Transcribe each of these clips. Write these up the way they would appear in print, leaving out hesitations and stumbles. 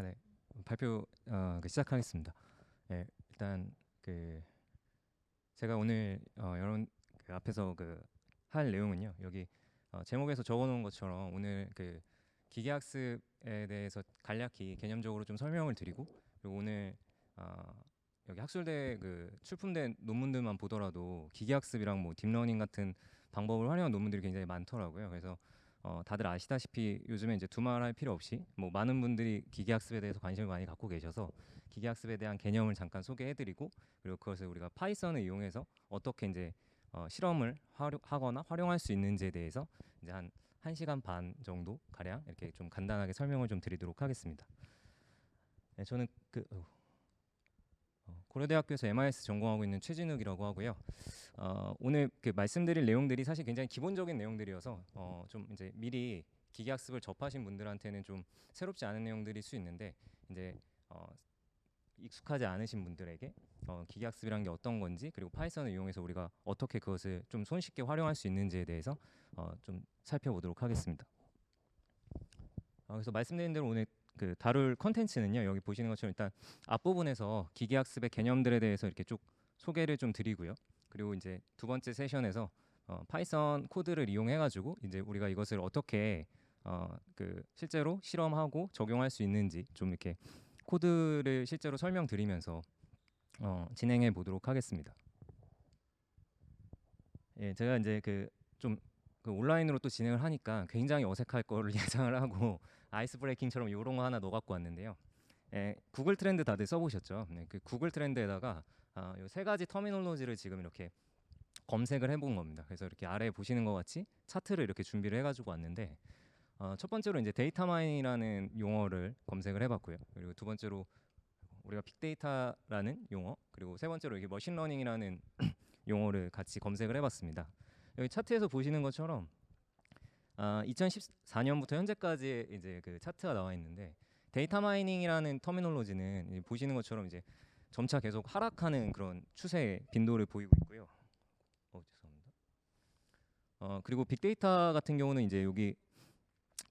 네. 발표 시작하겠습니다. 네, 일단 그 제가 오늘 여러분 앞에서 할 내용은요. 여기 제목에서 적어놓은 것처럼 오늘 기계학습에 대해서 간략히 개념적으로 좀 설명을 드리고, 그리고 오늘 여기 학술대 출품된 논문들만 보더라도 기계학습이랑 뭐 딥러닝 같은 방법을 활용한 논문들이 굉장히 많더라고요. 그래서 다들 아시다시피 요즘에 이제 두말할 필요 없이 뭐 많은 분들이 기계학습에 대해서 관심을 많이 갖고 계셔서 기계학습에 대한 개념을 잠깐 소개해드리고, 그리고 그것을 우리가 파이썬을 이용해서 어떻게 이제 실험을 하거나 활용할 수 있는지에 대해서 이제 한 1시간 반 정도 가량 이렇게 좀 간단하게 설명을 좀 드리도록 하겠습니다. 네, 저는 고려대학교에서 MIS 전공하고 있는 최진욱이라고 하고요. 오늘 말씀드릴 내용들이 사실 굉장히 기본적인 내용들이어서 좀 이제 미리 기계학습을 접하신 분들한테는 좀 새롭지 않은 내용들일 수 있는데, 이제 익숙하지 않으신 분들에게 기계학습이란 게 어떤 건지, 그리고 파이썬을 이용해서 우리가 어떻게 그것을 좀 손쉽게 활용할 수 있는지에 대해서 좀 살펴보도록 하겠습니다. 그래서 말씀드린 대로 오늘 다룰 컨텐츠는요, 여기 보시는 것처럼 일단 앞부분에서 기계학습의 개념들에 대해서 이렇게 쭉 소개를 좀 드리고요. 그리고 이제 두 번째 세션에서 파이썬 코드를 이용해 가지고 이제 우리가 이것을 어떻게 실제로 실험하고 적용할 수 있는지 좀 이렇게 코드를 실제로 설명드리면서 진행해 보도록 하겠습니다. 예, 제가 이제 좀 온라인으로 또 진행을 하니까 굉장히 어색할 거를 예상을 하고 아이스 브레이킹처럼 이런 거 하나 넣어갖고 왔는데요. 예, 구글 트렌드 다들 써보셨죠? 네, 그 구글 트렌드에다가 요 세 가지 터미놀로지를 지금 이렇게 검색을 해본 겁니다. 그래서 이렇게 아래 보시는 것 같이 차트를 이렇게 준비를 해가지고 왔는데, 첫 번째로 이제 데이터 마이닝이라는 용어를 검색을 해봤고요. 그리고 두 번째로 우리가 빅데이터라는 용어, 그리고 세 번째로 이게 머신러닝이라는 용어를 같이 검색을 해봤습니다. 여기 차트에서 보시는 것처럼 2014년부터 현재까지의 이제 그 차트가 나와 있는데, 데이터 마이닝이라는 터미놀로지는 보시는 것처럼 이제 점차 계속 하락하는 그런 추세의 빈도를 보이고 있고요. 죄송합니다. 그리고 빅데이터 같은 경우는 이제 여기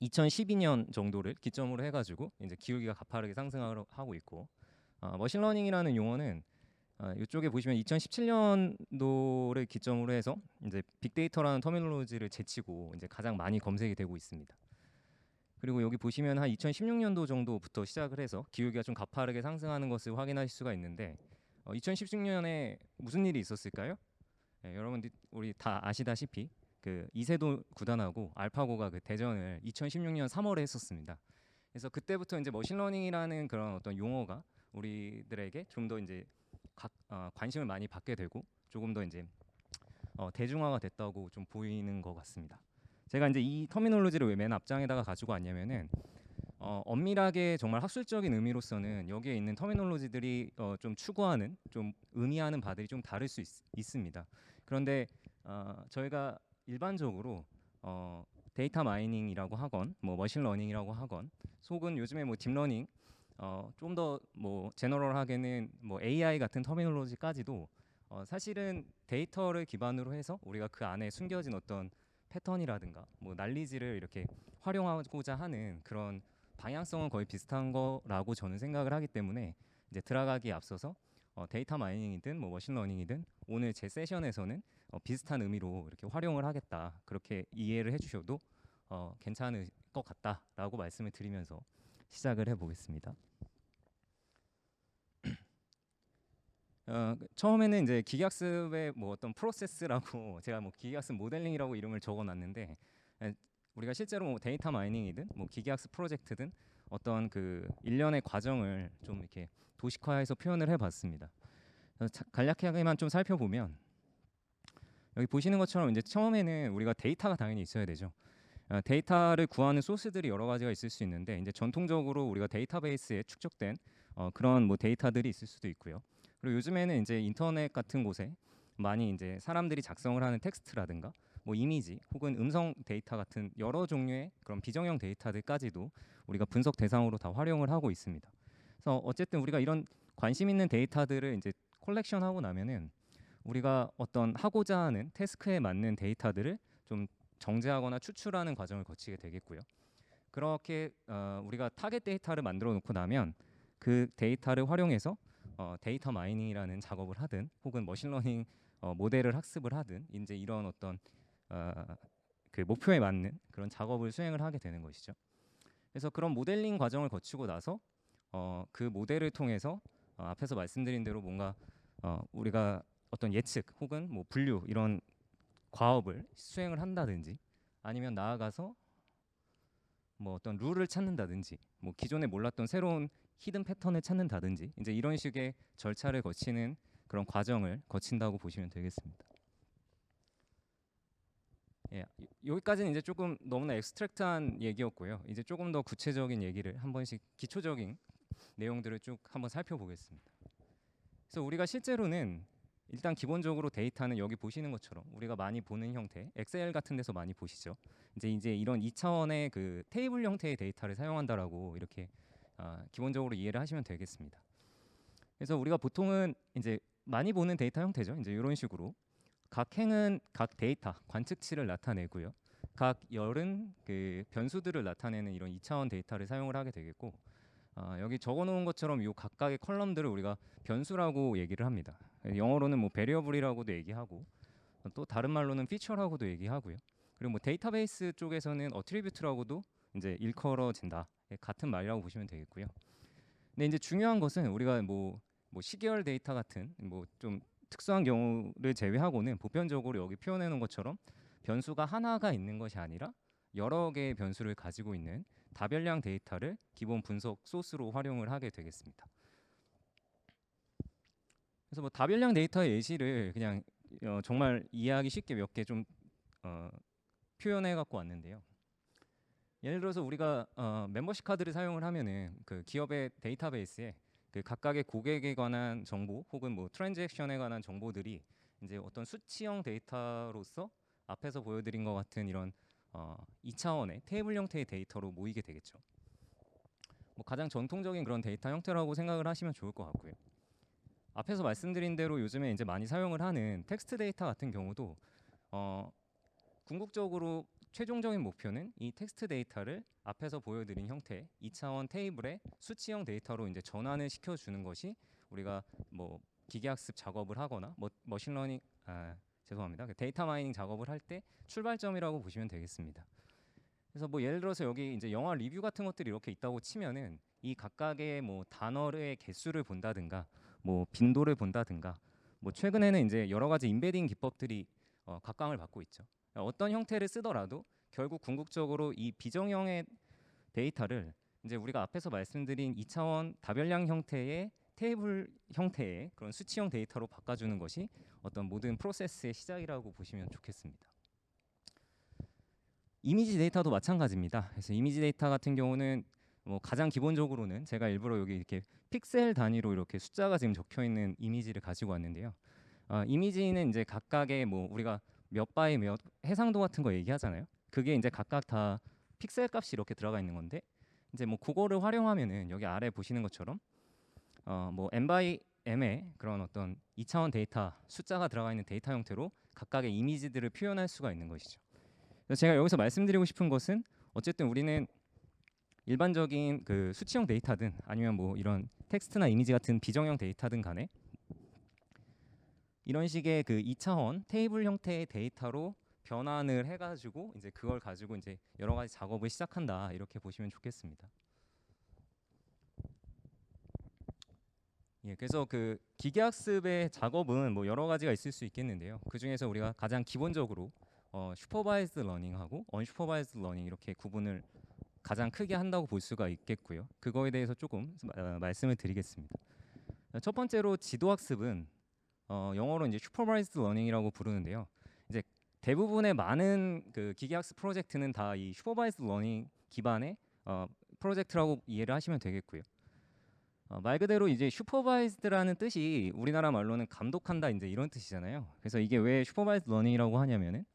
2012년 정도를 기점으로 해가지고 이제 기울기가 가파르게 상승하고 있고, 머신러닝이라는 용어는 이쪽에 보시면 2017년도를 기점으로 해서 이제 빅데이터라는 터미놀로지를 제치고 이제 가장 많이 검색이 되고 있습니다. 그리고 여기 보시면 한 2016년도 정도부터 시작을 해서 기울기가 좀 가파르게 상승하는 것을 확인하실 수가 있는데, 2016년에 무슨 일이 있었을까요? 네, 여러분들 우리 다 아시다시피 이세돌 구단하고 알파고가 대전을 2016년 3월에 했었습니다. 그래서 그때부터 이제 머신러닝이라는 그런 어떤 용어가 우리들에게 좀 더 이제 관심을 많이 받게 되고 조금 더 이제 대중화가 됐다고 좀 보이는 것 같습니다. 제가 이제 이 터미놀로지를 왜 맨 앞장에다가 가지고 왔냐면은 엄밀하게 정말 학술적인 의미로서는 여기에 있는 터미놀로지들이 좀 추구하는, 좀 의미하는 바들이 좀 다를 수 있습니다. 그런데 저희가 일반적으로 데이터 마이닝이라고 하건 뭐 머신러닝이라고 하건, 혹은 요즘에 뭐 딥러닝, 좀 더 뭐 제너럴하게는 뭐 AI 같은 터미놀로지까지도 사실은 데이터를 기반으로 해서 우리가 그 안에 숨겨진 어떤 패턴이라든가 뭐 난리지를 이렇게 활용하고자 하는 그런 방향성은 거의 비슷한 거라고 저는 생각을 하기 때문에, 이제 들어가기에 앞서서 데이터 마이닝이든 뭐 머신러닝이든 오늘 제 세션에서는 비슷한 의미로 이렇게 활용을 하겠다, 그렇게 이해를 해주셔도 괜찮을 것 같다라고 말씀을 드리면서 시작을 해보겠습니다. 처음에는 이제 기계학습의 뭐 어떤 프로세스라고 제가 뭐 기계학습 모델링이라고 이름을 적어놨는데, 우리가 실제로 뭐 데이터 마이닝이든 뭐 기계학습 프로젝트든 어떤 일련의 과정을 좀 이렇게 도식화해서 표현을 해봤습니다. 간략하게만 좀 살펴보면, 여기 보시는 것처럼 이제 처음에는 우리가 데이터가 당연히 있어야 되죠. 데이터를 구하는 소스들이 여러 가지가 있을 수 있는데, 이제 전통적으로 우리가 데이터베이스에 축적된 그런 뭐 데이터들이 있을 수도 있고요. 그리고 요즘에는 이제 인터넷 같은 곳에 많이 이제 사람들이 작성을 하는 텍스트라든가 뭐 이미지 혹은 음성 데이터 같은 여러 종류의 그런 비정형 데이터들까지도 우리가 분석 대상으로 다 활용을 하고 있습니다. 그래서 어쨌든 우리가 이런 관심 있는 데이터들을 이제 컬렉션하고 나면은 우리가 어떤 하고자 하는 태스크에 맞는 데이터들을 좀 정제하거나 추출하는 과정을 거치게 되겠고요. 그렇게 우리가 타겟 데이터를 만들어 놓고 나면 그 데이터를 활용해서 데이터 마이닝이라는 작업을 하든 혹은 머신러닝 모델을 학습을 하든 이제 이런 어떤 어, 그 목표에 맞는 그런 작업을 수행을 하게 되는 것이죠. 그래서 그런 모델링 과정을 거치고 나서 그 모델을 통해서 앞에서 말씀드린 대로 뭔가 우리가 어떤 예측 혹은 뭐 분류 이런 과업을 수행을 한다든지 아니면 나아가서 뭐 어떤 룰을 찾는다든지 뭐 기존에 몰랐던 새로운 히든 패턴을 찾는다든지 이제 이런 식의 절차를 거치는 그런 과정을 거친다고 보시면 되겠습니다. 예, 여기까지는 이제 조금 너무나 엑스트랙트한 얘기였고요. 이제 조금 더 구체적인 얘기를 한 번씩 기초적인 내용들을 쭉 한번 살펴보겠습니다. 그래서 우리가 실제로는 일단 기본적으로 데이터는 여기 보시는 것처럼 우리가 많이 보는 형태, 엑셀 같은 데서 많이 보시죠. 이제 이런 2차원의 그 테이블 형태의 데이터를 사용한다라고 이렇게 기본적으로 이해를 하시면 되겠습니다. 그래서 우리가 보통은 이제 많이 보는 데이터 형태죠. 이제 이런 식으로 각 행은 각 데이터 관측치를 나타내고요. 각 열은 그 변수들을 나타내는 이런 2차원 데이터를 사용을 하게 되겠고 여기 적어놓은 것처럼 이 각각의 컬럼들을 우리가 변수라고 얘기를 합니다. 영어로는 뭐 베리어블이라고도 얘기하고 또 다른 말로는 피처라고도 얘기하고요. 그리고 뭐 데이터베이스 쪽에서는 어트리뷰트라고도 이제 일컬어진다. 같은 말이라고 보시면 되겠고요. 근데 이제 중요한 것은 우리가 뭐 시계열 데이터 같은 뭐 좀 특수한 경우를 제외하고는 보편적으로 여기 표현해 놓은 것처럼 변수가 하나가 있는 것이 아니라 여러 개의 변수를 가지고 있는 다별량 데이터를 기본 분석 소스로 활용을 하게 되겠습니다. 그래서 뭐 다별량 데이터의 예시를 그냥 정말 이해하기 쉽게 몇 개 좀 표현해 갖고 왔는데요. 예를 들어서 우리가 멤버십 카드를 사용을 하면은 그 기업의 데이터베이스에 그 각각의 고객에 관한 정보 혹은 뭐 트랜잭션에 관한 정보들이 이제 어떤 수치형 데이터로서 앞에서 보여드린 것 같은 이런 2차원의 테이블 형태의 데이터로 모이게 되겠죠. 뭐 가장 전통적인 그런 데이터 형태라고 생각을 하시면 좋을 것 같고요. 앞에서 말씀드린 대로 요즘에 이제 많이 사용을 하는 텍스트 데이터 같은 경우도 궁극적으로 최종적인 목표는 이 텍스트 데이터를 앞에서 보여드린 형태 2차원 테이블의 수치형 데이터로 이제 전환을 시켜주는 것이 우리가 뭐 기계학습 작업을 하거나 머신러닝 죄송합니다. 데이터 마이닝 작업을 할 때 출발점이라고 보시면 되겠습니다. 그래서 뭐 예를 들어서 여기 이제 영화 리뷰 같은 것들이 이렇게 있다고 치면은 이 각각의 뭐 단어의 개수를 본다든가 뭐 빈도를 본다든가 뭐 최근에는 이제 여러 가지 인베딩 기법들이 각광을 받고 있죠. 어떤 형태를 쓰더라도 결국 궁극적으로 이 비정형의 데이터를 이제 우리가 앞에서 말씀드린 2차원 다별량 형태의 테이블 형태의 그런 수치형 데이터로 바꿔주는 것이 어떤 모든 프로세스의 시작이라고 보시면 좋겠습니다. 이미지 데이터도 마찬가지입니다. 그래서 이미지 데이터 같은 경우는 뭐 가장 기본적으로는 제가 일부러 여기 이렇게 픽셀 단위로 이렇게 숫자가 지금 적혀 있는 이미지를 가지고 왔는데요. 이미지는 이제 각각의 뭐 우리가 몇 바이 몇 해상도 같은 거 얘기하잖아요. 그게 이제 각각 다 픽셀 값이 이렇게 들어가 있는 건데 이제 뭐 그거를 활용하면은 여기 아래 보시는 것처럼 뭐 n by m의 그런 어떤 2차원 데이터 숫자가 들어가 있는 데이터 형태로 각각의 이미지들을 표현할 수가 있는 것이죠. 그래서 제가 여기서 말씀드리고 싶은 것은 어쨌든 우리는 일반적인 그 수치형 데이터든 아니면 뭐 이런 텍스트나 이미지 같은 비정형 데이터든 간에 이런 식의 그 2차원 테이블 형태의 데이터로 변환을 해가지고 이제 그걸 가지고 이제 여러 가지 작업을 시작한다 이렇게 보시면 좋겠습니다. 예, 그래서 그 기계학습의 작업은 뭐 여러 가지가 있을 수 있겠는데요. 그 중에서 우리가 가장 기본적으로 슈퍼바이즈드 러닝하고 언슈퍼바이즈드 러닝 이렇게 구분을 가장 크게 한다고 볼 수가 있겠고요. 그거에 대해서 조금 말씀을 드리겠습니다. 첫 번째로 지도학습은 영어로 이제 슈퍼바이즈드 러닝이라고 부르는데요. 이제 대부분의 많은 그 기계학습 프로젝트는 다 이 슈퍼바이즈드 러닝 기반의 프로젝트라고 이해를 하시면 되겠고요. 말 그대로 이제 슈퍼바이즈드라는 뜻이 우리나라 말로는 감독한다 이제 이런 뜻이잖아요. 그래서 이게 왜 슈퍼바이즈드 러닝이라고 하냐면은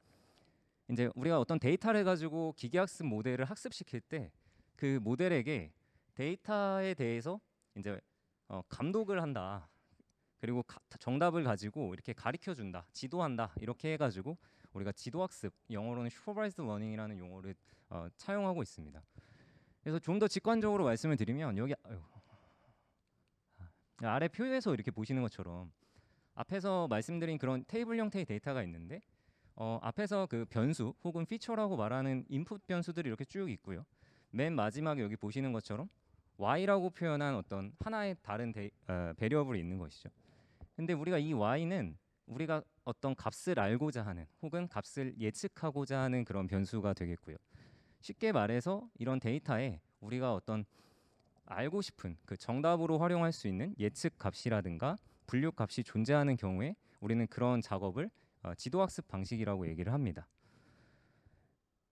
이제 우리가 어떤 데이터를 가지고 기계학습 모델을 학습시킬 때 그 모델에게 데이터에 대해서 이제 감독을 한다. 그리고 정답을 가지고 이렇게 가르쳐 준다. 지도한다. 이렇게 해 가지고 우리가 지도학습 영어로는 슈퍼바이즈드 러닝이라는 용어를 차용하고 있습니다. 그래서 좀 더 직관적으로 말씀을 드리면 여기 아래 표에서 이렇게 보시는 것처럼 앞에서 말씀드린 그런 테이블 형태의 데이터가 있는데 앞에서 그 변수 혹은 피처라고 말하는 인풋 변수들이 이렇게 쭉 있고요. 맨 마지막에 여기 보시는 것처럼 y라고 표현한 어떤 하나의 다른 베리어블이 있는 것이죠. 근데 우리가 이 y는 우리가 어떤 값을 알고자 하는 혹은 값을 예측하고자 하는 그런 변수가 되겠고요. 쉽게 말해서 이런 데이터에 우리가 어떤 알고 싶은 그 정답으로 활용할 수 있는 예측 값이라든가 분류 값이 존재하는 경우에 우리는 그런 작업을 지도학습 방식이라고 얘기를 합니다.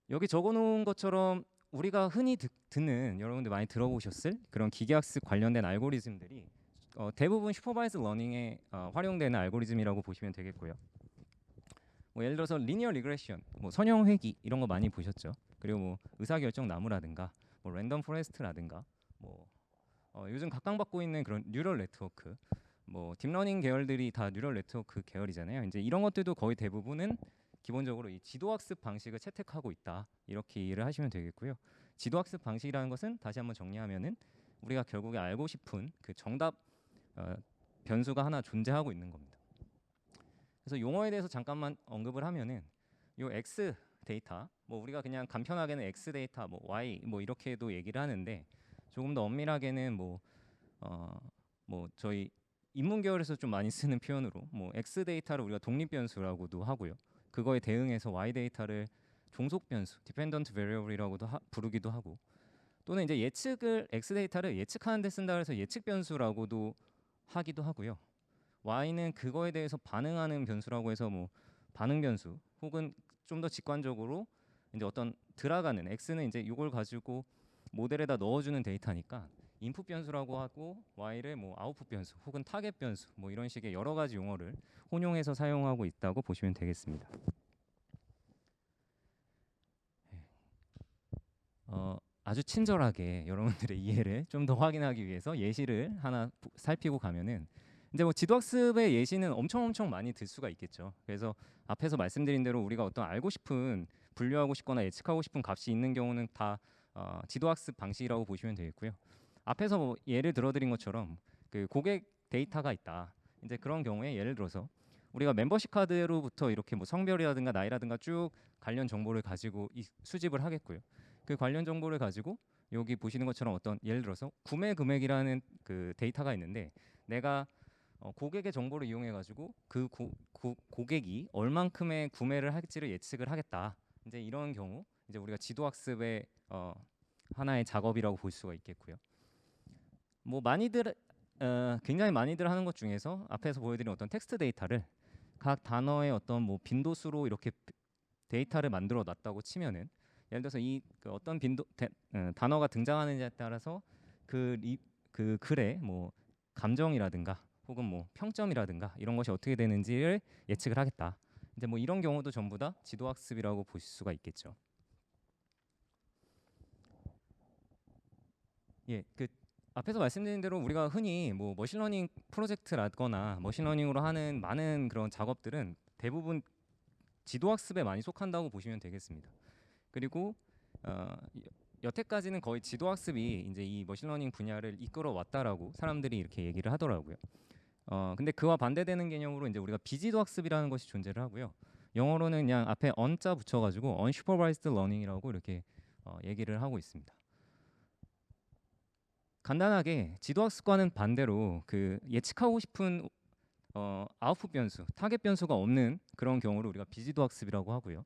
여기 적어놓은 것처럼 우리가 흔히 듣는 여러분들 많이 들어보셨을 그런 기계학습 관련된 알고리즘들이 대부분 슈퍼바이즈 러닝에 활용되는 알고리즘이라고 보시면 되겠고요. 뭐 예를 들어서 리니어 리그레션, 뭐 선형 회귀 이런 거 많이 보셨죠. 그리고 뭐 의사결정 나무라든가 뭐 랜덤 포레스트라든가 뭐 요즘 각광받고 있는 그런 뉴럴 네트워크, 뭐 딥러닝 계열들이 다 뉴럴 네트워크 계열이잖아요. 이제 이런 것들도 거의 대부분은 기본적으로 이 지도학습 방식을 채택하고 있다 이렇게 이해를 하시면 되겠고요. 지도학습 방식이라는 것은 다시 한번 정리하면은 우리가 결국에 알고 싶은 그 정답 변수가 하나 존재하고 있는 겁니다. 그래서 용어에 대해서 잠깐만 언급을 하면은 요 X 데이터, 뭐 우리가 그냥 간편하게는 X 데이터, 뭐 Y 뭐 이렇게도 얘기를 하는데 조금 더 엄밀하게는 뭐 저희 인문 계열에서 좀 많이 쓰는 표현으로 뭐 X 데이터를 우리가 독립 변수라고도 하고요. 그거에 대응해서 Y 데이터를 종속 변수, dependent variable이라고도 부르기도 하고, 또는 이제 예측을 X 데이터를 예측하는 데 쓴다 그래서 예측 변수라고도 하기도 하고요. Y는 그거에 대해서 반응하는 변수라고 해서 뭐 반응 변수, 혹은 좀 더 직관적으로 이제 어떤 들어가는 X는 이제 이걸 가지고 모델에다 넣어주는 데이터니까 인풋 변수라고 하고 Y를 뭐 아웃풋 변수 혹은 타겟 변수 뭐 이런 식의 여러 가지 용어를 혼용해서 사용하고 있다고 보시면 되겠습니다. 아주 친절하게 여러분들의 이해를 좀 더 확인하기 위해서 예시를 하나 살피고 가면은 이제 뭐 지도학습의 예시는 엄청 많이 들 수가 있겠죠. 그래서 앞에서 말씀드린 대로 우리가 어떤 알고 싶은 분류하고 싶거나 예측하고 싶은 값이 있는 경우는 다 지도학습 방식이라고 보시면 되겠고요. 앞에서 뭐 예를 들어드린 것처럼 그 고객 데이터가 있다. 이제 그런 경우에 예를 들어서 우리가 멤버십 카드로부터 이렇게 뭐 성별이라든가 나이라든가 쭉 관련 정보를 가지고 수집을 하겠고요. 그 관련 정보를 가지고 여기 보시는 것처럼 어떤 예를 들어서 구매 금액이라는 그 데이터가 있는데 내가 고객의 정보를 이용해 가지고 그 고객이 얼만큼의 구매를 할지를 예측을 하겠다. 이제 이런 경우 이제 우리가 지도학습의 하나의 작업이라고 볼 수가 있겠고요. 뭐 많이들 굉장히 많이들 하는 것 중에서 앞에서 보여드린 어떤 텍스트 데이터를 각 단어의 어떤 뭐 빈도수로 이렇게 데이터를 만들어 놨다고 치면은 예를 들어서 그 어떤 단어가 등장하는지에 따라서 그 글의 뭐 감정이라든가 혹은 뭐 평점이라든가 이런 것이 어떻게 되는지를 예측을 하겠다. 이제 뭐 이런 경우도 전부 다 지도학습이라고 보실 수가 있겠죠. 예, 그 앞에서 말씀드린 대로 우리가 흔히 뭐 머신러닝 프로젝트라거나 머신러닝으로 하는 많은 그런 작업들은 대부분 지도학습에 많이 속한다고 보시면 되겠습니다. 그리고 여태까지는 거의 지도학습이 이제 이 머신러닝 분야를 이끌어 왔다라고 사람들이 이렇게 얘기를 하더라고요. 근데 그와 반대되는 개념으로 이제 우리가 비지도학습이라는 것이 존재를 하고요. 영어로는 그냥 앞에 on자 붙여가지고 unsupervised learning이라고 이렇게 얘기를 하고 있습니다. 간단하게 지도학습과는 반대로 그 예측하고 싶은 아웃풋 변수, 타겟 변수가 없는 그런 경우를 우리가 비지도학습이라고 하고요.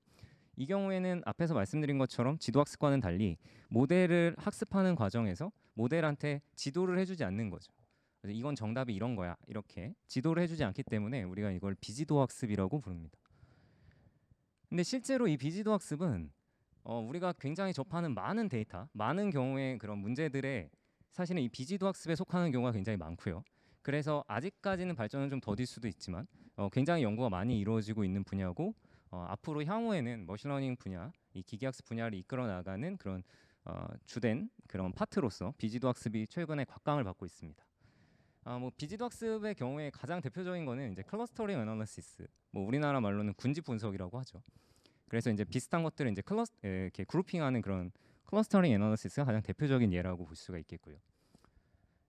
이 경우에는 앞에서 말씀드린 것처럼 지도학습과는 달리 모델을 학습하는 과정에서 모델한테 지도를 해주지 않는 거죠. 그래서 이건 정답이 이런 거야 이렇게 지도를 해주지 않기 때문에 우리가 이걸 비지도학습이라고 부릅니다. 근데 실제로 이 비지도학습은 우리가 굉장히 접하는 많은 데이터, 많은 경우의 그런 문제들의 사실은 이 비지도학습에 속하는 경우가 굉장히 많고요. 그래서 아직까지는 발전은 좀 더딜 수도 있지만 굉장히 연구가 많이 이루어지고 있는 분야고 앞으로 향후에는 머신러닝 분야, 이 기계학습 분야를 이끌어 나가는 그런 주된 그런 파트로서 비지도학습이 최근에 곽광을 받고 있습니다. 뭐 비지도학습의 경우에 가장 대표적인 거는 이제 클러스터링 애널리시스, 뭐 우리나라 말로는 군집 분석이라고 하죠. 그래서 이제 비슷한 것들을 이제 이렇게 그룹핑하는 그런 클러스터링 애널리시스가 가장 대표적인 예라고 볼 수가 있겠고요.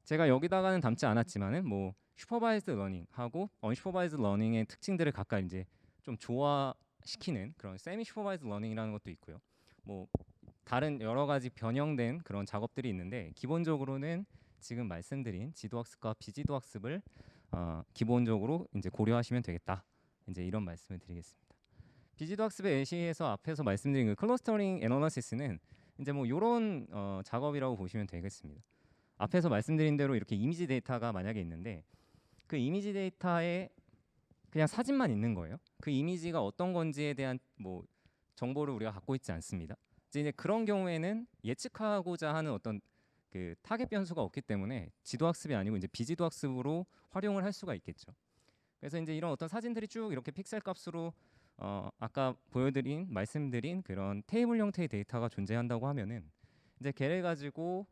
제가 여기다가는 담지 않았지만은 뭐 슈퍼바이즈드 러닝하고 언슈퍼바이즈드 러닝의 특징들을 각각 이제 좀 조화시키는 그런 세미 슈퍼바이즈드 러닝이라는 것도 있고요. 뭐 다른 여러 가지 변형된 그런 작업들이 있는데 기본적으로는 지금 말씀드린 지도학습과 비지도학습을 기본적으로 이제 고려하시면 되겠다. 이제 이런 말씀을 드리겠습니다. 비지도학습의 예시에서 앞에서 말씀드린 그 클러스터링 애널리시스는 이제 뭐 이런 작업이라고 보시면 되겠습니다. 앞에서 말씀드린 대로 이렇게 이미지 데이터가 만약에 있는데 그 이미지 데이터에 그냥 사진만 있는 거예요. 그 이미지가 어떤 건지에 대한 뭐 정보를 우리가 갖고 있지 않습니다. 이제 그런 경우에는 예측하고자 하는 어떤 그 타겟 변수가 없기 때문에 지도학습이 아니고 이제 비지도학습으로 활용을 할 수가 있겠죠. 그래서 이제 이런 어떤 사진들이 쭉 이렇게 픽셀 값으로 아까 보여드린 말씀드린 그런 테이블 형태의 데이터가 존재한다고 하면은 이제 걔를 가지고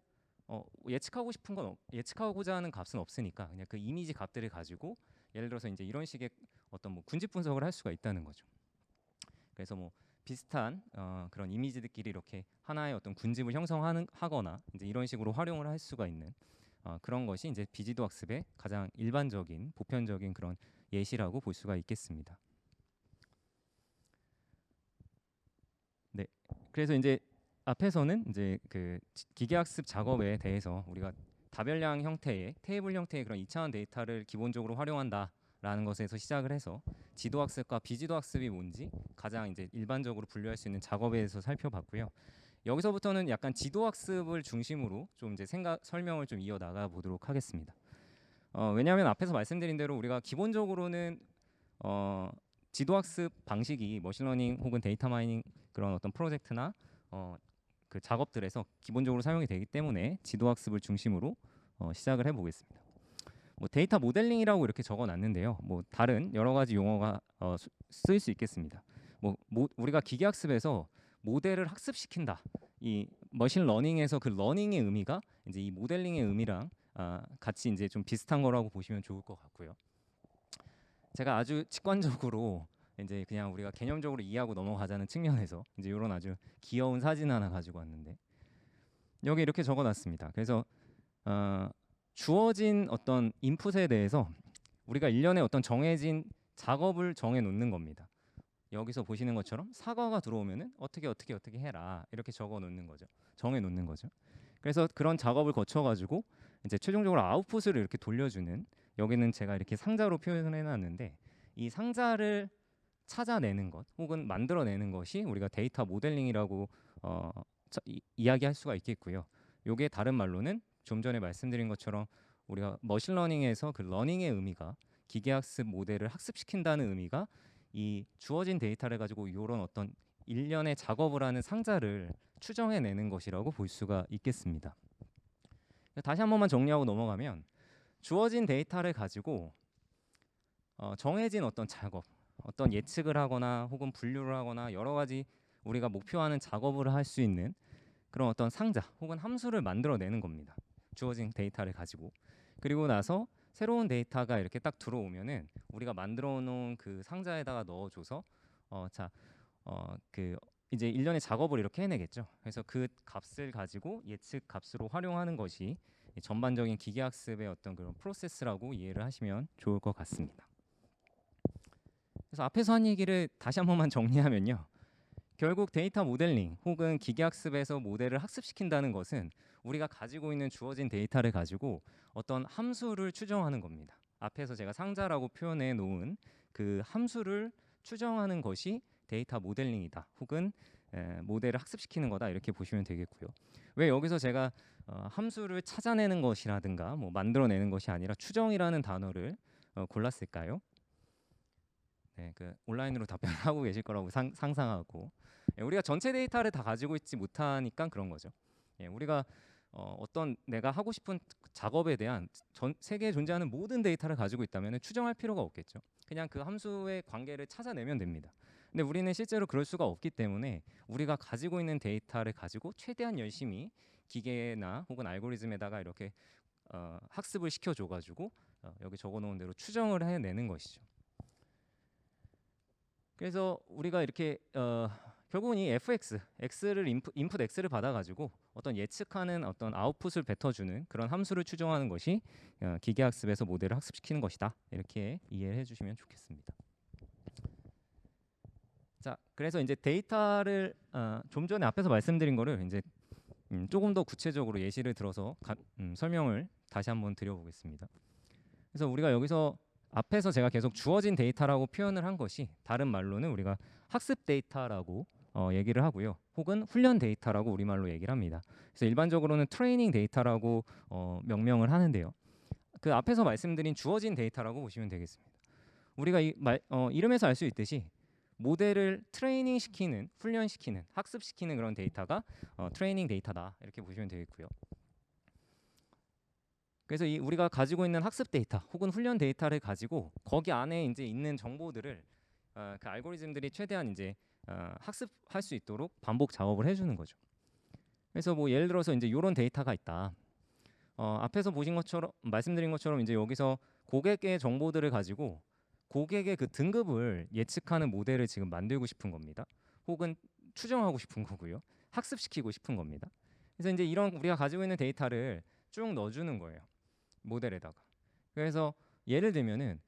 예측하고 싶은 건 예측하고자 하는 값은 없으니까 그냥 그 이미지 값들을 가지고 예를 들어서 이제 이런 식의 어떤 뭐 군집 분석을 할 수가 있다는 거죠. 그래서 뭐 비슷한 그런 이미지들끼리 이렇게 하나의 어떤 군집을 형성하거나 이제 이런 식으로 활용을 할 수가 있는 그런 것이 이제 비지도 학습의 가장 일반적인 보편적인 그런 예시라고 볼 수가 있겠습니다. 네, 그래서 이제 앞에서는 이제 그 기계학습 작업에 대해서 우리가 다별량 형태의 테이블 형태의 그런 2차원 데이터를 기본적으로 활용한다라는 것에서 시작을 해서 지도학습과 비지도학습이 뭔지 가장 이제 일반적으로 분류할 수 있는 작업에 대해서 살펴봤고요. 여기서부터는 약간 지도학습을 중심으로 좀 이제 설명을 좀 이어 나가 보도록 하겠습니다. 왜냐하면 앞에서 말씀드린 대로 우리가 기본적으로는 지도학습 방식이 머신러닝 혹은 데이터 마이닝 그런 어떤 프로젝트나 그 작업들에서 기본적으로 사용이 되기 때문에 지도학습을 중심으로 시작을 해보겠습니다. 뭐 데이터 모델링이라고 이렇게 적어놨는데요. 뭐 다른 여러 가지 용어가 쓰일 수 있겠습니다. 뭐 우리가 기계학습에서 모델을 학습시킨다. 이 머신 러닝에서 그 러닝의 의미가 이제 이 모델링의 의미랑 같이 이제 좀 비슷한 거라고 보시면 좋을 것 같고요. 제가 아주 직관적으로 이제 그냥 우리가 개념적으로 이해하고 넘어가자는 측면에서 이제 이런 아주 귀여운 사진 하나 가지고 왔는데 여기 이렇게 적어놨습니다. 그래서 주어진 어떤 인풋에 대해서 우리가 일련의 어떤 정해진 작업을 정해 놓는 겁니다. 여기서 보시는 것처럼 사과가 들어오면은 어떻게 해라 이렇게 적어 놓는 거죠. 정해 놓는 거죠. 그래서 그런 작업을 거쳐 가지고 이제 최종적으로 아웃풋을 이렇게 돌려주는 여기는 제가 이렇게 상자로 표현을 해놨는데 이 상자를 찾아내는 것 혹은 만들어내는 것이 우리가 데이터 모델링이라고 이야기할 수가 있겠고요. 요게 다른 말로는 좀 전에 말씀드린 것처럼 우리가 머신러닝에서 그 러닝의 의미가 기계학습 모델을 학습시킨다는 의미가 이 주어진 데이터를 가지고 이런 어떤 일련의 작업을 하는 상자를 추정해내는 것이라고 볼 수가 있겠습니다. 다시 한 번만 정리하고 넘어가면 주어진 데이터를 가지고 정해진 어떤 작업, 어떤 예측을 하거나 혹은 분류를 하거나 여러 가지 우리가 목표하는 작업을 할 수 있는 그런 어떤 상자 혹은 함수를 만들어내는 겁니다. 주어진 데이터를 가지고. 그리고 나서 새로운 데이터가 이렇게 딱 들어오면은 우리가 만들어 놓은 그 상자에다가 넣어줘서 그 이제 일련의 작업을 이렇게 해내겠죠. 그래서 그 값을 가지고 예측 값으로 활용하는 것이 전반적인 기계학습의 어떤 그런 프로세스라고 이해를 하시면 좋을 것 같습니다. 그래서 앞에서 한 얘기를 다시 한 번만 정리하면요. 결국 데이터 모델링 혹은 기계학습에서 모델을 학습시킨다는 것은 우리가 가지고 있는 주어진 데이터를 가지고 어떤 함수를 추정하는 겁니다. 앞에서 제가 상자라고 표현해 놓은 그 함수를 추정하는 것이 데이터 모델링이다. 혹은 모델을 학습시키는 거다. 이렇게 보시면 되겠고요. 왜 여기서 제가 함수를 찾아내는 것이라든가 뭐 만들어내는 것이 아니라 추정이라는 단어를 골랐을까요? 네, 그 온라인으로 답변을 하고 계실 거라고 상상하고 우리가 전체 데이터를 다 가지고 있지 못하니까 그런 거죠. 우리가 어떤 내가 하고 싶은 작업에 대한 전 세계에 존재하는 모든 데이터를 가지고 있다면 추정할 필요가 없겠죠. 그냥 그 함수의 관계를 찾아내면 됩니다. 근데 우리는 실제로 그럴 수가 없기 때문에 우리가 가지고 있는 데이터를 가지고 최대한 열심히 기계나 혹은 알고리즘에다가 이렇게 학습을 시켜줘가지고 여기 적어놓은 대로 추정을 해내는 것이죠. 그래서 우리가 이렇게 결국은 이 fx, x를 인풋 x를 받아가지고 어떤 예측하는 어떤 아웃풋을 뱉어주는 그런 함수를 추정하는 것이 기계학습에서 모델을 학습시키는 것이다. 이렇게 이해해 주시면 좋겠습니다. 자, 그래서 이제 데이터를 좀 전에 앞에서 말씀드린 거를 이제 조금 더 구체적으로 예시를 들어서 설명을 다시 한번 드려보겠습니다. 그래서 우리가 여기서 앞에서 제가 계속 주어진 데이터라고 표현을 한 것이 다른 말로는 우리가 학습 데이터라고 얘기를 하고요. 혹은 훈련 데이터라고 우리말로 얘기를 합니다. 그래서 일반적으로는 트레이닝 데이터라고 명명을 하는데요. 그 앞에서 말씀드린 주어진 데이터라고 보시면 되겠습니다. 우리가 이름에서 알 수 있듯이 모델을 트레이닝 시키는, 훈련시키는, 학습시키는 그런 데이터가 트레이닝 데이터다. 이렇게 보시면 되겠고요. 그래서 우리가 가지고 있는 학습 데이터 혹은 훈련 데이터를 가지고 거기 안에 이제 있는 정보들을 그 알고리즘들이 최대한 이제 학습할 수 있도록 반복 작업을 해주는 거죠. 그래서 뭐 예를 들어서 이제 이런 데이터가 있다. 앞에서 보신 것처럼 말씀드린 것처럼 이제 여기서 고객의 정보들을 가지고 고객의 그 등급을 예측하는 모델을 지금 만들고 싶은 겁니다. 혹은 추정하고 싶은 거고요. 학습시키고 싶은 겁니다. 그래서 이제 이런 우리가 가지고 있는 데이터를 쭉 넣어주는 거예요. 모델에다가. 그래서 예를 들면은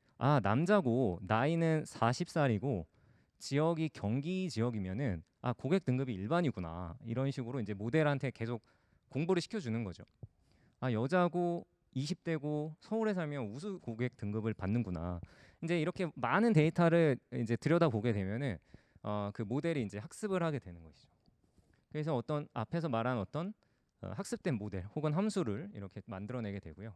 남자고 나이는 40살이고 지역이 경기 지역이면은 고객 등급이 일반이구나. 이런 식으로 이제 모델한테 계속 공부를 시켜주는 거죠. 여자고 20대고 서울에 살면 우수 고객 등급을 받는구나. 이제 이렇게 많은 데이터를 이제 들여다보게 되면은 그 모델이 이제 학습을 하게 되는 것이죠. 그래서 어떤 앞에서 말한 어떤 학습된 모델 혹은 함수를 이렇게 만들어내게 되고요.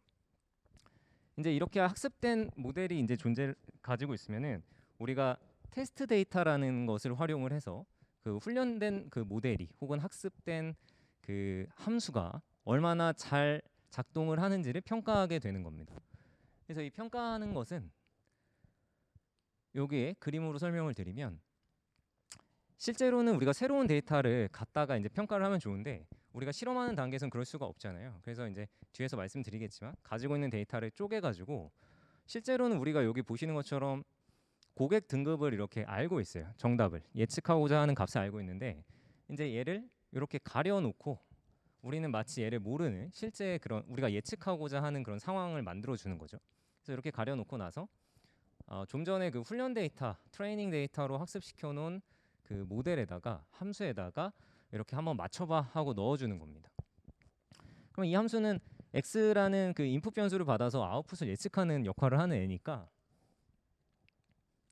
이제 이렇게 학습된 모델이 이제 존재를 가지고 있으면은 우리가 테스트 데이터라는 것을 활용을 해서 그 훈련된 그 모델이 혹은 학습된 그 함수가 얼마나 잘 작동을 하는지를 평가하게 되는 겁니다. 그래서 이 평가하는 것은 여기에 그림으로 설명을 드리면 실제로는 우리가 새로운 데이터를 갖다가 이제 평가를 하면 좋은데 우리가 실험하는 단계에서는 그럴 수가 없잖아요. 그래서 이제 뒤에서 말씀드리겠지만 가지고 있는 데이터를 쪼개가지고 실제로는 우리가 여기 보시는 것처럼 고객 등급을 이렇게 알고 있어요. 정답을 예측하고자 하는 값을 알고 있는데 이제 얘를 이렇게 가려놓고 우리는 마치 얘를 모르는 실제 그런 우리가 예측하고자 하는 그런 상황을 만들어주는 거죠. 그래서 이렇게 가려놓고 나서 좀 전에 그 훈련 데이터, 트레이닝 데이터로 학습시켜 놓은 그 모델에다가 함수에다가 이렇게 한번 맞춰봐 하고 넣어주는 겁니다. 그럼 이 함수는 x라는 그 인풋 변수를 받아서 아웃풋을 예측하는 역할을 하는 애니까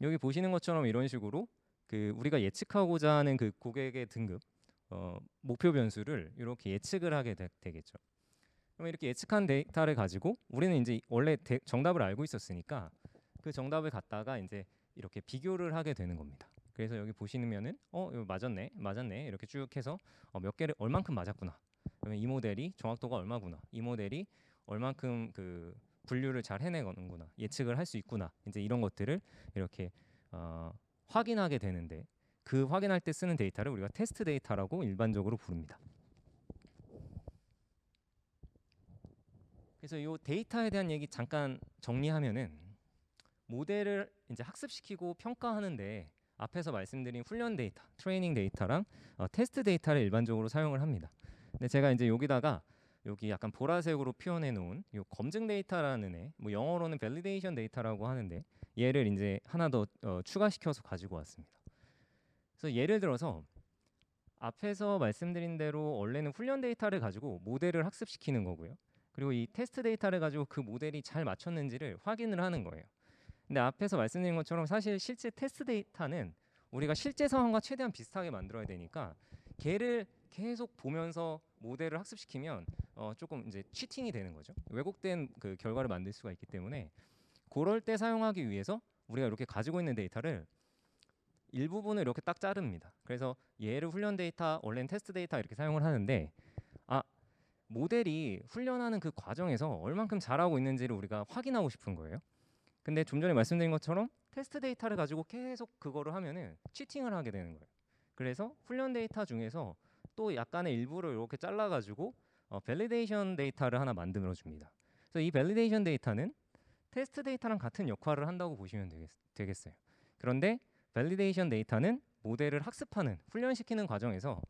여기 보시는 것처럼 이런 식으로 그 우리가 예측하고자 하는 그 고객의 등급 목표 변수를 이렇게 예측을 하게 되겠죠. 그럼 이렇게 예측한 데이터를 가지고 우리는 이제 원래 정답을 알고 있었으니까 그 정답을 갖다가 이제 이렇게 비교를 하게 되는 겁니다. 그래서 여기 보시면은 이거 맞았네 이렇게 쭉 해서 몇 개를 얼만큼 맞았구나. 그러면 이 모델이 정확도가 얼마구나. 이 모델이 얼만큼 그 분류를 잘 해내거는구나. 예측을 할 수 있구나. 이제 이런 것들을 이렇게 확인하게 되는데 그 확인할 때 쓰는 데이터를 우리가 테스트 데이터라고 일반적으로 부릅니다. 그래서 이 데이터에 대한 얘기 잠깐 정리하면은 모델을 이제 학습시키고 평가하는데 앞에서 말씀드린 훈련 데이터, 트레이닝 데이터랑 테스트 데이터를 일반적으로 사용을 합니다. 근데 제가 이제 여기다가 여기 약간 보라색으로 표현해 놓은 이 검증 데이터라는 애, 뭐 영어로는 밸리데이션 데이터라고 하는데 얘를 이제 하나 더 추가시켜서 가지고 왔습니다. 그래서 예를 들어서 앞에서 말씀드린 대로 원래는 훈련 데이터를 가지고 모델을 학습시키는 거고요. 그리고 이 테스트 데이터를 가지고 그 모델이 잘 맞췄는지를 확인을 하는 거예요. 근데 앞에서 말씀드린 것처럼 사실 실제 테스트 데이터는 우리가 실제 상황과 최대한 비슷하게 만들어야 되니까 걔를 계속 보면서 모델을 학습시키면 조금 이제 치팅이 되는 거죠. 왜곡된 그 결과를 만들 수가 있기 때문에 그럴 때 사용하기 위해서 우리가 이렇게 가지고 있는 데이터를 일부분을 이렇게 딱 자릅니다. 그래서 얘를 훈련 데이터, 원래는 테스트 데이터 이렇게 사용을 하는데 모델이 훈련하는 그 과정에서 얼만큼 잘하고 있는지를 우리가 확인하고 싶은 거예요. 근데 좀 전에 말씀드린 것처럼 테스트 데이터를 가지고 계속 그거를 하면은 치팅을 하게 되는 거예요. 그래서 훈련 데이터 중에서 또 약간의 일부를 이렇게 잘라가지고 밸리데이션 데이터를 하나 만들어 줍니다. 그래서 이 밸리데이션 데이터는 테스트 데이터랑 같은 역할을 한다고 보시면 되겠어요. 그런데 밸리데이션 데이터는 모델을 학습하는 훈련시키는 과정에서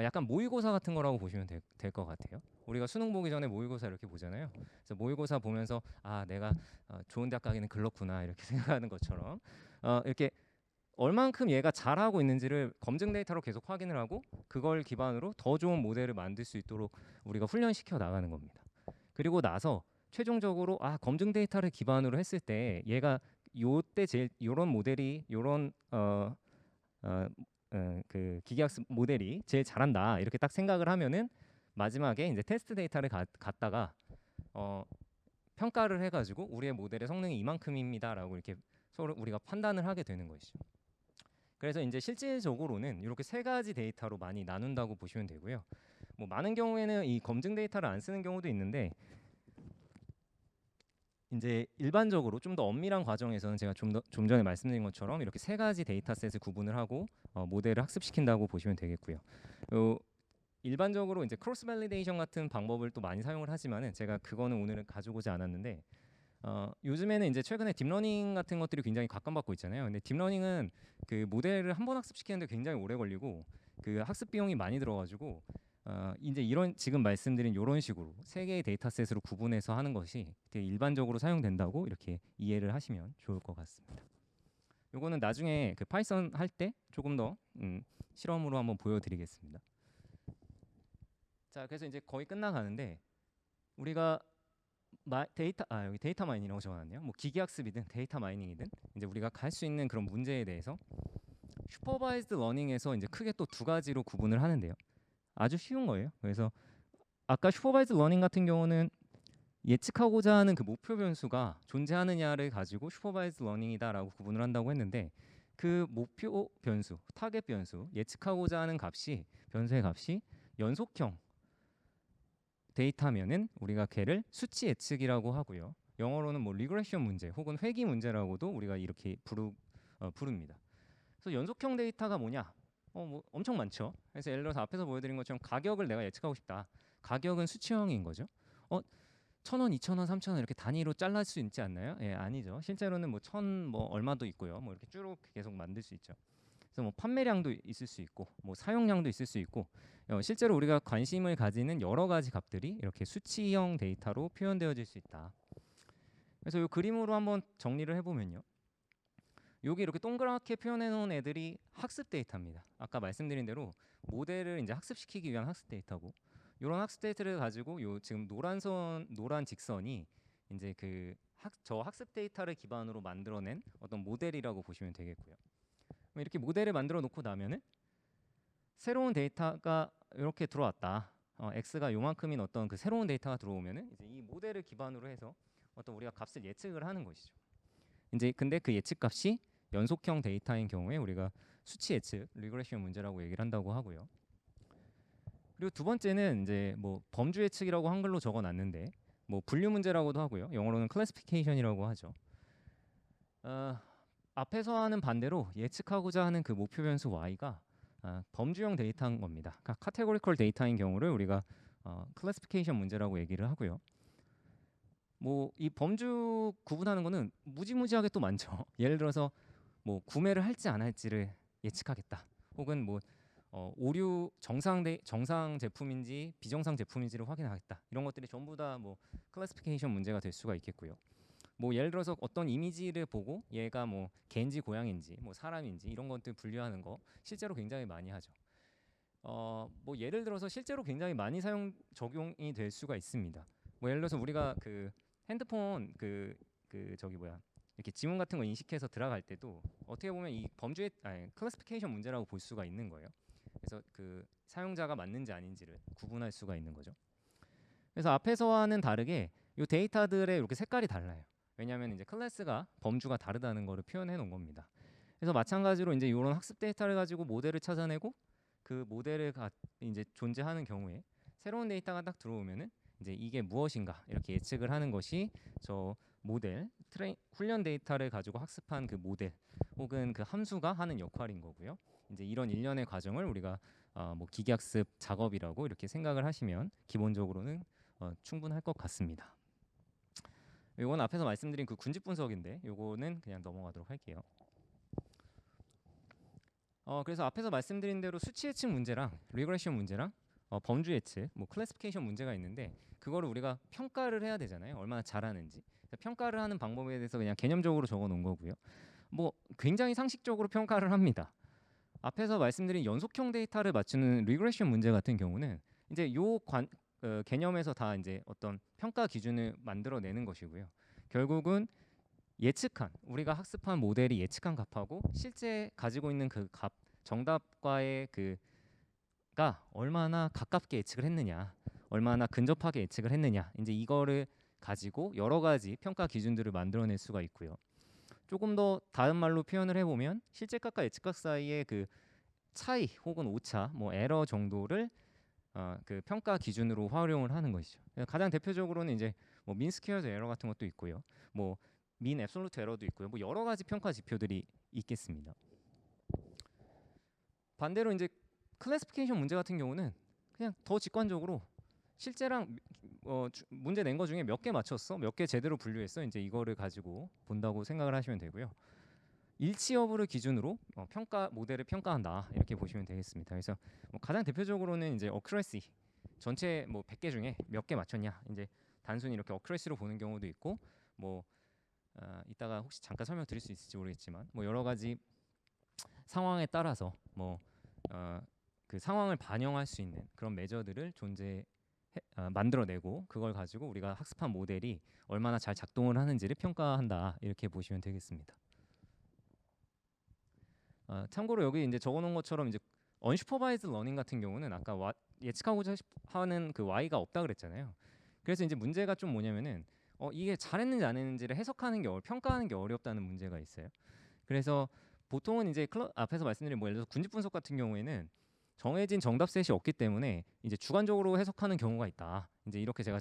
약간 모의고사 같은 거라고 보시면 될 것 같아요. 우리가 수능 보기 전에 모의고사 이렇게 보잖아요. 그래서 모의고사 보면서 아 내가 좋은 대학 가기는 글렀구나 이렇게 생각하는 것처럼 이렇게 얼만큼 얘가 잘하고 있는지를 검증 데이터로 계속 확인을 하고 그걸 기반으로 더 좋은 모델을 만들 수 있도록 우리가 훈련시켜 나가는 겁니다. 그리고 나서 최종적으로 검증 데이터를 기반으로 했을 때 얘가 요때 제일 요런 모델이 요런 그 기계학습 모델이 제일 잘한다 이렇게 딱 생각을 하면은 마지막에 이제 테스트 데이터를 갖다가 평가를 해가지고 우리의 모델의 성능이 이만큼입니다라고 이렇게 서로 우리가 판단을 하게 되는 것이죠. 그래서 이제 실질적으로는 이렇게 세 가지 데이터로 많이 나눈다고 보시면 되고요. 뭐 많은 경우에는 이 검증 데이터를 안 쓰는 경우도 있는데 이제 일반적으로 좀 더 엄밀한 과정에서는 제가 좀 전에 말씀드린 것처럼 이렇게 세 가지 데이터셋을 구분을 하고 모델을 학습시킨다고 보시면 되겠고요. 일반적으로 이제 크로스 밸리데이션 같은 방법을 또 많이 사용을 하지만은 제가 그거는 오늘은 가지고지 않았는데 요즘에는 이제 최근에 딥러닝 같은 것들이 굉장히 각광받고 있잖아요. 근데 딥러닝은 그 모델을 한 번 학습시키는데 굉장히 오래 걸리고 그 학습 비용이 많이 들어가지고 이제 이런 지금 말씀드린 이런 식으로 세 개의 데이터셋으로 구분해서 하는 것이 되게 일반적으로 사용된다고 이렇게 이해를 하시면 좋을 것 같습니다. 요거는 나중에 그 파이썬 할 때 조금 더 실험으로 한번 보여드리겠습니다. 자, 그래서 이제 거의 끝나가는데 우리가 여기 데이터 마이닝이라고 적어놨네요. 뭐 기계학습이든 데이터 마이닝이든 이제 우리가 갈 수 있는 그런 문제에 대해서 슈퍼바이즈드 러닝에서 이제 크게 또 두 가지로 구분을 하는데요. 아주 쉬운 거예요. 그래서 아까 슈퍼바이즈드 러닝 같은 경우는 예측하고자 하는 그 목표 변수가 존재하느냐를 가지고 슈퍼바이즈드 러닝이다라고 구분을 한다고 했는데 그 목표 변수, 타겟 변수, 예측하고자 하는 값이 변수의 값이 연속형 데이터면은 우리가 걔를 수치 예측이라고 하고요. 영어로는 뭐 리그레션 문제 혹은 회귀 문제라고도 우리가 이렇게 부릅니다. 그래서 연속형 데이터가 뭐냐? 뭐 엄청 많죠. 그래서 예를 들어서 앞에서 보여드린 것처럼 가격을 내가 예측하고 싶다. 가격은 수치형인 거죠. 1,000원, 2,000원, 3,000원 이렇게 단위로 잘랄 수 있지 않나요? 예, 아니죠. 실제로는 뭐 1,000 뭐 얼마도 있고요. 뭐 이렇게 쭉 계속 만들 수 있죠. 그래서 뭐 판매량도 있을 수 있고 뭐 사용량도 있을 수 있고 실제로 우리가 관심을 가지는 여러 가지 값들이 이렇게 수치형 데이터로 표현되어질 수 있다. 그래서 이 그림으로 한번 정리를 해보면요. 여기 이렇게 동그랗게 표현해 놓은 애들이 학습 데이터입니다. 아까 말씀드린 대로 모델을 이제 학습시키기 위한 학습 데이터고 이런 학습 데이터를 가지고 요 지금 노란 직선이 이제 그 저 학습 데이터를 기반으로 만들어낸 어떤 모델이라고 보시면 되겠고요. 이렇게 모델을 만들어 놓고 나면은 새로운 데이터가 이렇게 들어왔다. x가 요만큼인 어떤 그 새로운 데이터가 들어오면은 이제 이 모델을 기반으로 해서 어떤 우리가 값을 예측을 하는 것이죠. 이제 근데 그 예측 값이 연속형 데이터인 경우에 우리가 수치 예측, 리그레션 문제라고 얘기를 한다고 하고요. 그리고 두 번째는 이제 뭐 범주 예측이라고 한글로 적어놨는데 뭐 분류 문제라고도 하고요. 영어로는 클래시피케이션이라고 하죠. 앞에서 하는 반대로 예측하고자 하는 그 목표 변수 y가 범주형 데이터인 겁니다. 그러니까 카테고리컬 데이터인 경우를 우리가 클래시피케이션 문제라고 얘기를 하고요. 뭐 이 범주 구분하는 거는 무지무지하게 또 많죠. 예를 들어서 뭐 구매를 할지 안 할지를 예측하겠다. 혹은 뭐 오류 정상 제품인지 비정상 제품인지를 확인하겠다. 이런 것들이 전부 다 뭐 클래시피케이션 문제가 될 수가 있겠고요. 뭐 예를 들어서 어떤 이미지를 보고 얘가 뭐 개인지 고양인지 뭐 사람인지 이런 것들 분류하는 거 실제로 굉장히 많이 하죠. 뭐 예를 들어서 실제로 굉장히 많이 적용이 될 수가 있습니다. 뭐 예를 들어서 우리가 그 핸드폰 저기 뭐야 이렇게 지문 같은 거 인식해서 들어갈 때도 어떻게 보면 이 클래시피케이션 문제라고 볼 수가 있는 거예요. 그래서 그 사용자가 맞는지 아닌지를 구분할 수가 있는 거죠. 그래서 앞에서와는 다르게 이 데이터들의 이렇게 색깔이 달라요. 왜냐하면 이제 클래스가 범주가 다르다는 거를 표현해 놓은 겁니다. 그래서 마찬가지로 이제 이런 학습 데이터를 가지고 모델을 찾아내고 그 모델을 이제 존재하는 경우에 새로운 데이터가 딱 들어오면은 이제 이게 무엇인가 이렇게 예측을 하는 것이 저 모델 훈련 데이터를 가지고 학습한 그 모델 혹은 그 함수가 하는 역할인 거고요. 이제 이런 일련의 과정을 우리가 뭐 기계학습 작업이라고 이렇게 생각을 하시면 기본적으로는 충분할 것 같습니다. 이건 앞에서 말씀드린 그 군집 분석인데 요거는 그냥 넘어가도록 할게요. 그래서 앞에서 말씀드린 대로 수치 예측 문제랑 리그레션 문제랑 범주 예측, 뭐 클래시피케이션 문제가 있는데 그거를 우리가 평가를 해야 되잖아요. 얼마나 잘하는지. 평가를 하는 방법에 대해서 그냥 개념적으로 적어 놓은 거고요. 뭐 굉장히 상식적으로 평가를 합니다. 앞에서 말씀드린 연속형 데이터를 맞추는 리그레션 문제 같은 경우는 이제 개념에서 다 이제 어떤 평가 기준을 만들어내는 것이고요. 결국은 예측한 우리가 학습한 모델이 예측한 값하고 실제 가지고 있는 그 값 정답과의 그가 얼마나 가깝게 예측을 했느냐, 얼마나 근접하게 예측을 했느냐, 이제 이거를 가지고 여러 가지 평가 기준들을 만들어낼 수가 있고요. 조금 더 다른 말로 표현을 해보면 실제 값과 예측 값 사이의 그 차이 혹은 오차, 뭐 에러 정도를 그 평가 기준으로 활용을 하는 것이죠. 가장 대표적으로는 이제 뭐 민스퀘어드 에러 같은 것도 있고요. 뭐 민 앱솔루트 에러도 있고요. 뭐 여러 가지 평가 지표들이 있겠습니다. 반대로 이제 클래시피케이션 문제 같은 경우는 그냥 더 직관적으로 실제랑 문제 낸 거 중에 몇 개 맞췄어, 몇 개 제대로 분류했어, 이제 이거를 가지고 본다고 생각을 하시면 되고요. 일치 여부를 기준으로 평가 모델을 평가한다 이렇게 보시면 되겠습니다. 그래서 뭐 가장 대표적으로는 이제 어큐레시 전체 뭐 100개 중에 몇 개 맞췄냐, 이제 단순히 이렇게 어큐레시로 보는 경우도 있고, 뭐 이따가 혹시 잠깐 설명드릴 수 있을지 모르겠지만 뭐 여러 가지 상황에 따라서 뭐 그 상황을 반영할 수 있는 그런 매저들을 만들어내고 그걸 가지고 우리가 학습한 모델이 얼마나 잘 작동을 하는지를 평가한다 이렇게 보시면 되겠습니다. 참고로 여기 이제 적어놓은 것처럼 이제 언슈퍼바이즈 러닝 같은 경우는 아까 예측하고자 하는 그 y가 없다 그랬잖아요. 그래서 이제 문제가 좀 뭐냐면은 이게 잘했는지 안 했는지를 해석하는 게 평가하는 게 어렵다는 문제가 있어요. 그래서 보통은 이제 앞에서 말씀드린 뭐 예를 들어서 군집 분석 같은 경우에는 정해진 정답 셋이 없기 때문에 이제 주관적으로 해석하는 경우가 있다. 이제 이렇게 제가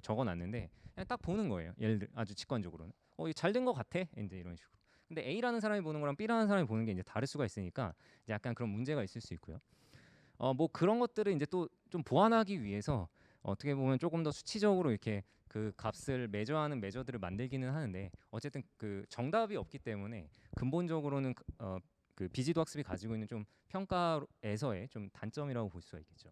적어놨는데 그냥 딱 보는 거예요. 예를 들어 아주 직관적으로는 이게 잘 된 것 같아. 이제 이런 식으로. 근데 A라는 사람이 보는 거랑 B라는 사람이 보는 게 이제 다를 수가 있으니까 이제 약간 그런 문제가 있을 수 있고요. 뭐 그런 것들을 이제 또 좀 보완하기 위해서 어떻게 보면 조금 더 수치적으로 이렇게 그 값을 매저하는 매저들을 만들기는 하는데 어쨌든 그 정답이 없기 때문에 근본적으로는 그 비지도 학습이 가지고 있는 좀 평가에서의 좀 단점이라고 볼 수가 있겠죠.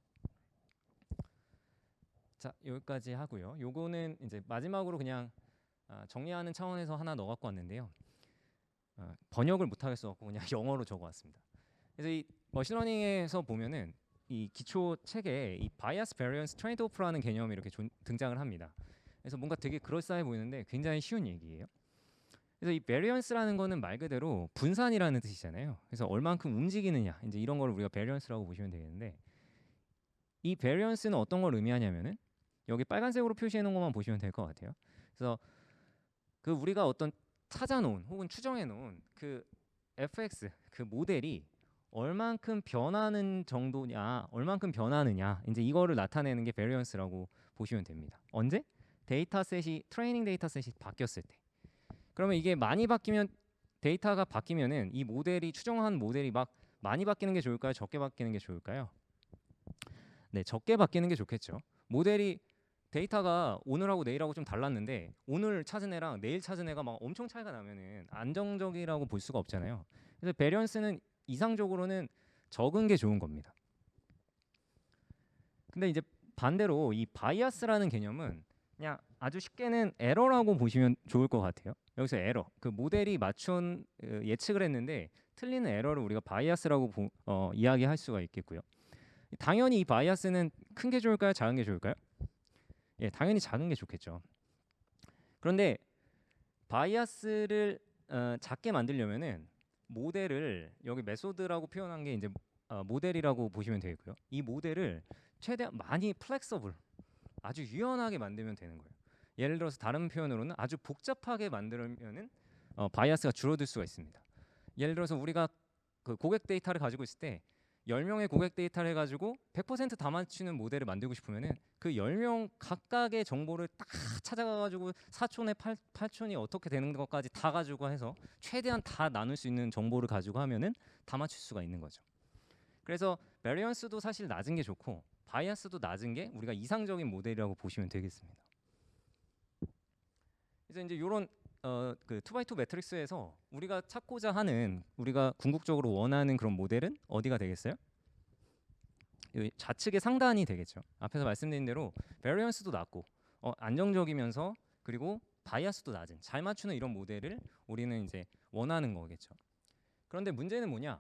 자, 여기까지 하고요. 요거는 이제 마지막으로 그냥 정리하는 차원에서 하나 넣어 갖고 왔는데요. 번역을 못 하겠어 갖고 그냥 영어로 적어 왔습니다. 그래서 이 머신러닝에서 보면은 이 기초 책에 이 바이어스 베리언스 트레이드 오프라는 개념이 이렇게 등장을 합니다. 그래서 뭔가 되게 그럴싸해 보이는데 굉장히 쉬운 얘기예요. 그래서 이 베리언스라는 거는 말 그대로 분산이라는 뜻이잖아요. 그래서 얼만큼 움직이느냐, 이제 이런 걸 우리가 베리언스라고 보시면 되겠는데, 이 베리언스는 어떤 걸 의미하냐면은 여기 빨간색으로 표시해 놓은 것만 보시면 될 것 같아요. 그래서 그 우리가 어떤 찾아놓은 혹은 추정해 놓은 그 fx 그 모델이 얼만큼 변하는 정도냐, 얼만큼 변하느냐, 이제 이거를 나타내는 게 베리언스라고 보시면 됩니다. 언제? 트레이닝 데이터셋이 바뀌었을 때. 그러면 이게 많이 바뀌면 데이터가 바뀌면은 이 모델이 추정한 모델이 막 많이 바뀌는 게 좋을까요? 적게 바뀌는 게 좋을까요? 네, 적게 바뀌는 게 좋겠죠. 모델이 데이터가 오늘하고 내일하고 좀 달랐는데 오늘 찾은 애랑 내일 찾은 애가 막 엄청 차이가 나면은 안정적이라고 볼 수가 없잖아요. 그래서 베리언스는 이상적으로는 적은 게 좋은 겁니다. 근데 이제 반대로 이 바이아스라는 개념은 그냥 아주 쉽게는 에러라고 보시면 좋을 것 같아요. 여기서 에러, 그 모델이 맞춘 예측을 했는데 틀리는 에러를 우리가 바이아스라고 이야기할 수가 있겠고요. 당연히 이 바이아스는 큰 게 좋을까요? 작은 게 좋을까요? 예, 당연히 작은 게 좋겠죠. 그런데 바이아스를 작게 만들려면은 모델을 여기 메소드라고 표현한 게 이제 모델이라고 보시면 되겠고요. 이 모델을 최대한 많이 플렉서블, 아주 유연하게 만들면 되는 거예요. 예를 들어서 다른 표현으로는 아주 복잡하게 만들면은 바이아스가 줄어들 수가 있습니다. 예를 들어서 우리가 그 고객 데이터를 가지고 있을 때 10명의 고객 데이터를 해가지고 100%다 맞추는 모델을 만들고 싶으면은 그 10명 각각의 정보를 딱 찾아가가지고 4촌에 8촌이 어떻게 되는 것까지 다 가지고 해서 최대한 다 나눌 수 있는 정보를 가지고 하면은 다 맞출 수가 있는 거죠. 그래서 베리언스도 사실 낮은 게 좋고 바이아스도 낮은 게 우리가 이상적인 모델이라고 보시면 되겠습니다. 그래서 이제 이런 그 2x2 매트릭스에서 우리가 찾고자 하는 우리가 궁극적으로 원하는 그런 모델은 어디가 되겠어요? 이 좌측의 상단이 되겠죠. 앞에서 말씀드린 대로 베리언스도 낮고 안정적이면서 그리고 바이아스도 낮은 잘 맞추는 이런 모델을 우리는 이제 원하는 거겠죠. 그런데 문제는 뭐냐?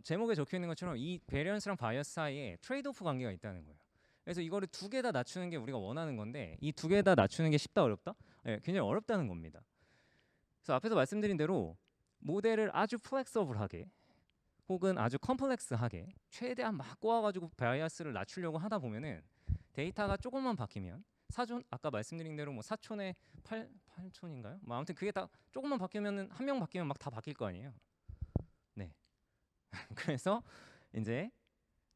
제목에 적혀 있는 것처럼 이 베리언스랑 바이아스 사이에 트레이드오프 관계가 있다는 거예요. 그래서 이거를 두 개 다 낮추는 게 우리가 원하는 건데 이 두 개 다 낮추는 게 쉽다 어렵다? 네, 굉장히 어렵다는 겁니다. 그래서 앞에서 말씀드린 대로 모델을 아주 플렉서블하게 혹은 아주 컴플렉스하게 최대한 막 꼬아가지고 바이아스를 낮추려고 하다 보면은 데이터가 조금만 바뀌면 사촌 아까 말씀드린 대로 뭐 4촌에 8촌인가요? 뭐 아무튼 그게 다 조금만 바뀌면은 한 명 바뀌면 막 다 바뀔 거 아니에요. 네. 그래서 이제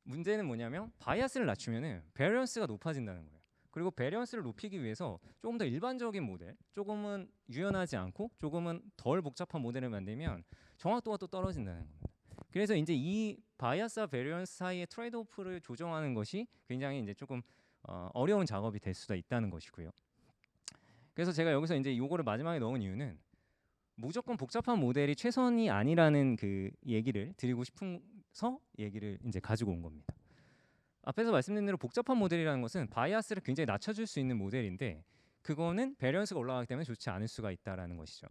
문제는 뭐냐면 바이아스를 낮추면은 베리언스가 높아진다는 거예요. 그리고 베리언스를 높이기 위해서 조금 더 일반적인 모델, 조금은 유연하지 않고 조금은 덜 복잡한 모델을 만들면 정확도가 또 떨어진다는 겁니다. 그래서 이제 이 바이아스와 베리언스 사이의 트레이드오프를 조정하는 것이 굉장히 이제 조금 어려운 작업이 될 수도 있다는 것이고요. 그래서 제가 여기서 이제 요거를 마지막에 넣은 이유는 무조건 복잡한 모델이 최선이 아니라는 그 얘기를 드리고 싶어서 얘기를 이제 가지고 온 겁니다. 앞에서 말씀드린 대로 복잡한 모델이라는 것은 바이아스를 굉장히 낮춰줄 수 있는 모델인데 그거는 베리언스가 올라가기 때문에 좋지 않을 수가 있다라는 것이죠.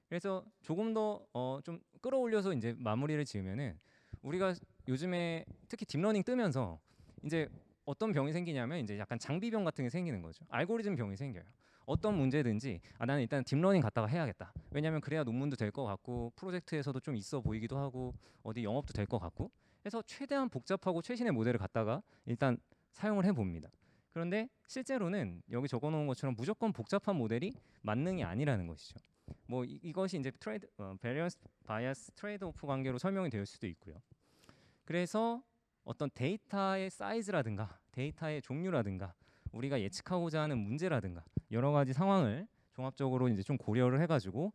그래서 조금 더 좀 끌어올려서 이제 마무리를 지으면은 우리가 요즘에 특히 딥러닝 뜨면서 이제 어떤 병이 생기냐면 이제 약간 장비병 같은 게 생기는 거죠. 알고리즘 병이 생겨요. 어떤 문제든지 나는 일단 딥러닝 갔다가 해야겠다. 왜냐하면 그래야 논문도 될 것 같고 프로젝트에서도 좀 있어 보이기도 하고 어디 영업도 될 것 같고 해서 최대한 복잡하고 최신의 모델을 갖다가 일단 사용을 해봅니다. 그런데 실제로는 여기 적어놓은 것처럼 무조건 복잡한 모델이 만능이 아니라는 것이죠. 뭐 이것이 이제 베리언스 바이아스 트레이드 오프 관계로 설명이 될 수도 있고요. 그래서 어떤 데이터의 사이즈라든가 데이터의 종류라든가 우리가 예측하고자 하는 문제라든가 여러 가지 상황을 종합적으로 이제 좀 고려를 해가지고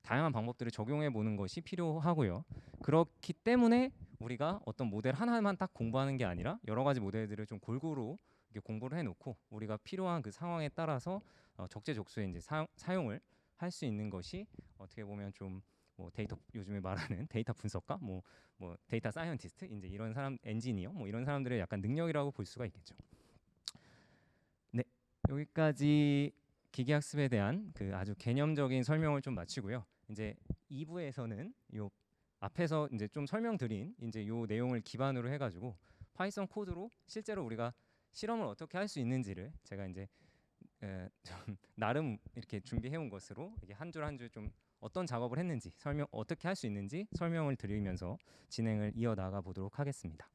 다양한 방법들을 적용해 보는 것이 필요하고요. 그렇기 때문에 우리가 어떤 모델 하나만 딱 공부하는 게 아니라 여러 가지 모델들을 좀 골고루 이렇게 공부를 해놓고 우리가 필요한 그 상황에 따라서 적재적소에 이제 사용을 할 수 있는 것이 어떻게 보면 좀 뭐 데이터 요즘에 말하는 데이터 분석가 뭐 데이터 사이언티스트 이제 이런 사람 엔지니어 뭐 이런 사람들의 약간 능력이라고 볼 수가 있겠죠. 네, 여기까지 기계학습에 대한 그 아주 개념적인 설명을 좀 마치고요. 이제 2부에서는 요 앞에서 이제 좀 설명드린 이제 요 내용을 기반으로 해가지고 파이썬 코드로 실제로 우리가 실험을 어떻게 할 수 있는지를 제가 이제 좀 나름 이렇게 준비해온 것으로 이게 한 줄 한 줄 좀 어떤 작업을 했는지 설명 어떻게 할 수 있는지 설명을 드리면서 진행을 이어나가 보도록 하겠습니다.